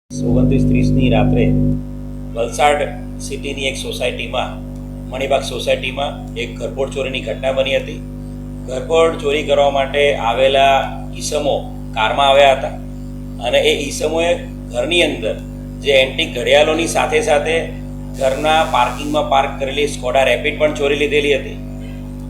29-30ની રાત્રે વલસાડ સિટીની એક સોસાયટીમાં મણિબાગ સોસાયટીમાં એક ઘરફોડ ચોરીની ઘટના બની હતી. ઘરફોડ ચોરી કરવા માટે આવેલા ઈસમો કારમાં આવ્યા હતા અને એ ઈસમોએ ઘરની અંદર જે એન્ટિક ઘડિયાળોની સાથે સાથે ઘરના પાર્કિંગમાં પાર્ક કરેલી સ્કોડા રેપિડ પણ ચોરી લીધેલી હતી.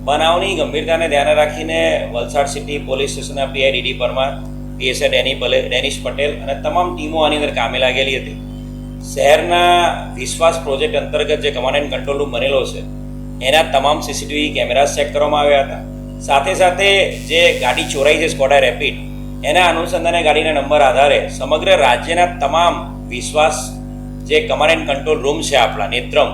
બનાવની ગંભીરતાને ધ્યાને રાખીને વલસાડ સિટી પોલીસ સ્ટેશનના PI DD Parmar, PSI Danish Patel અને તમામ ટીમો આની અંદર કામે લાગેલી હતી. શહેરના વિશ્વાસ પ્રોજેક્ટ અંતર્ગત જે કમાન્ડ એન્ડ કંટ્રોલ રૂમ બનેલો છે એના તમામ સીસીટીવી કેમેરાસ ચેક કરવામાં આવ્યા હતા. સાથે સાથે જે ગાડી ચોરાઈ છે સ્કોડા રેપિડ, એના અનુસંધાને ગાડીના નંબર આધારે સમગ્ર રાજ્યના તમામ વિશ્વાસ જે કમાન્ડ એન્ડ કંટ્રોલ રૂમ છે આપણા નેત્રમ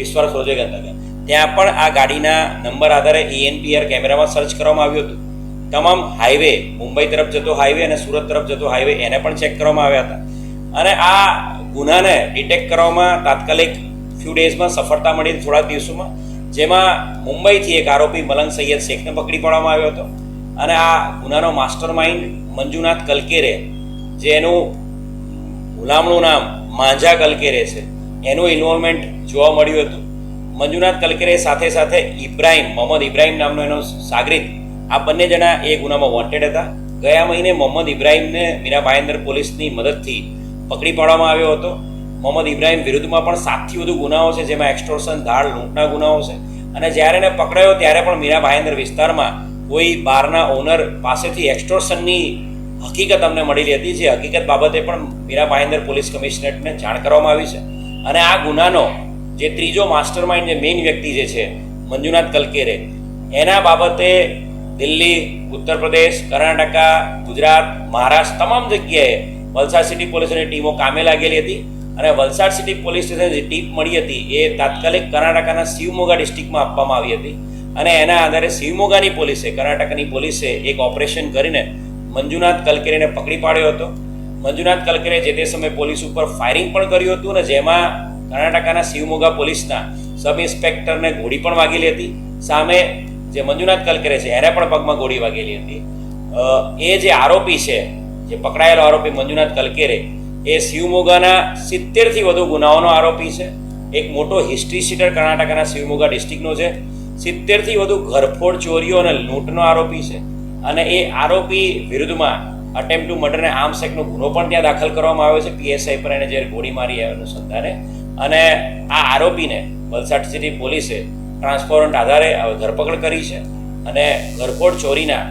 વિશ્વાસ પ્રોજેક્ટ અંતર્ગત, ત્યાં પણ આ ગાડીના નંબર આધારે ENPR કેમેરામાં સર્ચ કરવામાં આવ્યું હતું. તમામ હાઈવે, મુંબઈ તરફ જતો હાઈવે અને સુરત તરફ જતો હાઈવે, એને પણ ચેક કરવામાં આવ્યા હતા. અને આ ગુનાને ડિટેક્ટ કરવામાં તાત્કાલિક ફ્યુ ડેઝમાં સફળતા મળી થોડા દિવસોમાં, જેમાં મુંબઈથી એક આરોપી મલંગ સૈયદ શેખને પકડી પાડવામાં આવ્યો હતો. અને આ ગુનાનો માસ્ટર માઇન્ડ મંજુનાથ કલકેરે, જે એનું ગુલામનું નામ માંઝા કલકેરે છે, એનું ઇન્વોલ્વમેન્ટ જોવા મળ્યું હતું. મંજુનાથ કલકેરે સાથે સાથે મોહમ્મદ ઇબ્રાહીમ નામનો એનો સાગરીત, આ બંને જણા એ ગુનામાં વોન્ટેડ હતા. ગયા મહિને મોહમ્મદ ઇબ્રાહીમને મીરા ભાયંદર પોલીસની મદદથી પકડી પાડવામાં આવ્યો હતો. મોહમ્મદ ઇબ્રાહીમ વિરુદ્ધમાં પણ 7થી વધુ ગુનાઓ છે, જેમાં એક્સટોર્શન, ધાડ, લૂંટના ગુનાઓ છે. અને જ્યારે એને પકડાયો ત્યારે પણ મીરા ભાયંદર વિસ્તારમાં કોઈ બારના ઓનર પાસેથી એક્સટોર્શનની હકીકત અમને મળેલી હતી, જે હકીકત બાબતે પણ મીરા ભાયંદર પોલીસ કમિશનરેટને જાણ કરવામાં આવી છે. અને આ ગુનાનો જે ત્રીજો માસ્ટર માઇન્ડ, જે મેઇન વ્યક્તિ જે છે મંજુનાથ કલકેરે, એના બાબતે દિલ્હી, ઉત્તર પ્રદેશ, કર્ણાટકા, ગુજરાત, મહારાષ્ટ્ર તમામ જગ્યાએ વલસાડ સિટી પોલીસની ટીમો કામે લાગેલી હતી. અને વલસાડ સિટી પોલીસ સ્ટેશન જે ટીપ મળી હતી એ તાત્કાલિક કર્ણાટકાના શિવમોગા ડિસ્ટ્રિક્ટમાં આપવામાં આવી હતી. અને એના આધારે શિવમોગાની પોલીસે, કર્ણાટકની પોલીસે એક ઓપરેશન કરીને મંજુનાથ કલકેરેને પકડી પાડ્યો હતો. મંજુનાથ કલકેરે જે તે સમયે પોલીસ ઉપર ફાયરિંગ પણ કર્યું હતું, અને જેમાં કર્ણાટકાના શિવમોગા પોલીસના સબ ઇન્સ્પેક્ટરને ગોળી પણ વાગેલી હતી. સામે જે મંજુનાથ કલકેરે છે એને પણ પગમાં ગોળી વાગેલી હતી. એ જે આરોપી છે, જે પકડાયેલો આરોપી મંજુનાથ કલકેરે, એ શિવમોગાના 70થી વધુ ગુનાઓનો આરોપી છે. એક મોટો હિસ્ટ્રી શીટર કર્ણાટકના શિવમોગા ડિસ્ટ્રિક્ટનો છે. 70થી વધુ ઘરફોડ ચોરીઓ અને લૂંટનો આરોપી છે. અને એ આરોપી વિરુદ્ધમાં અટેમ્પ્ટ ટુ મર્ડર અને આર્મ્સ એક્ટનો ગુનો પણ ત્યાં દાખલ કરવામાં આવ્યો છે પીએસઆઈ પર, એને જે ગોળી મારી અનુસંધાને. અને આ આરોપીને વલસાડ સિટી પોલીસે ટ્રાન્સપોરન્ટ આધારે ધરપકડ કરી છે. અને ઘરફોડ ચોરીના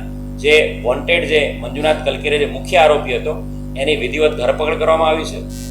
જે વોન્ટેડ જે મંજુનાથ કલકેરે જે મુખ્ય આરોપી હતો, એની વિધિવત ધરપકડ કરવામાં આવી છે.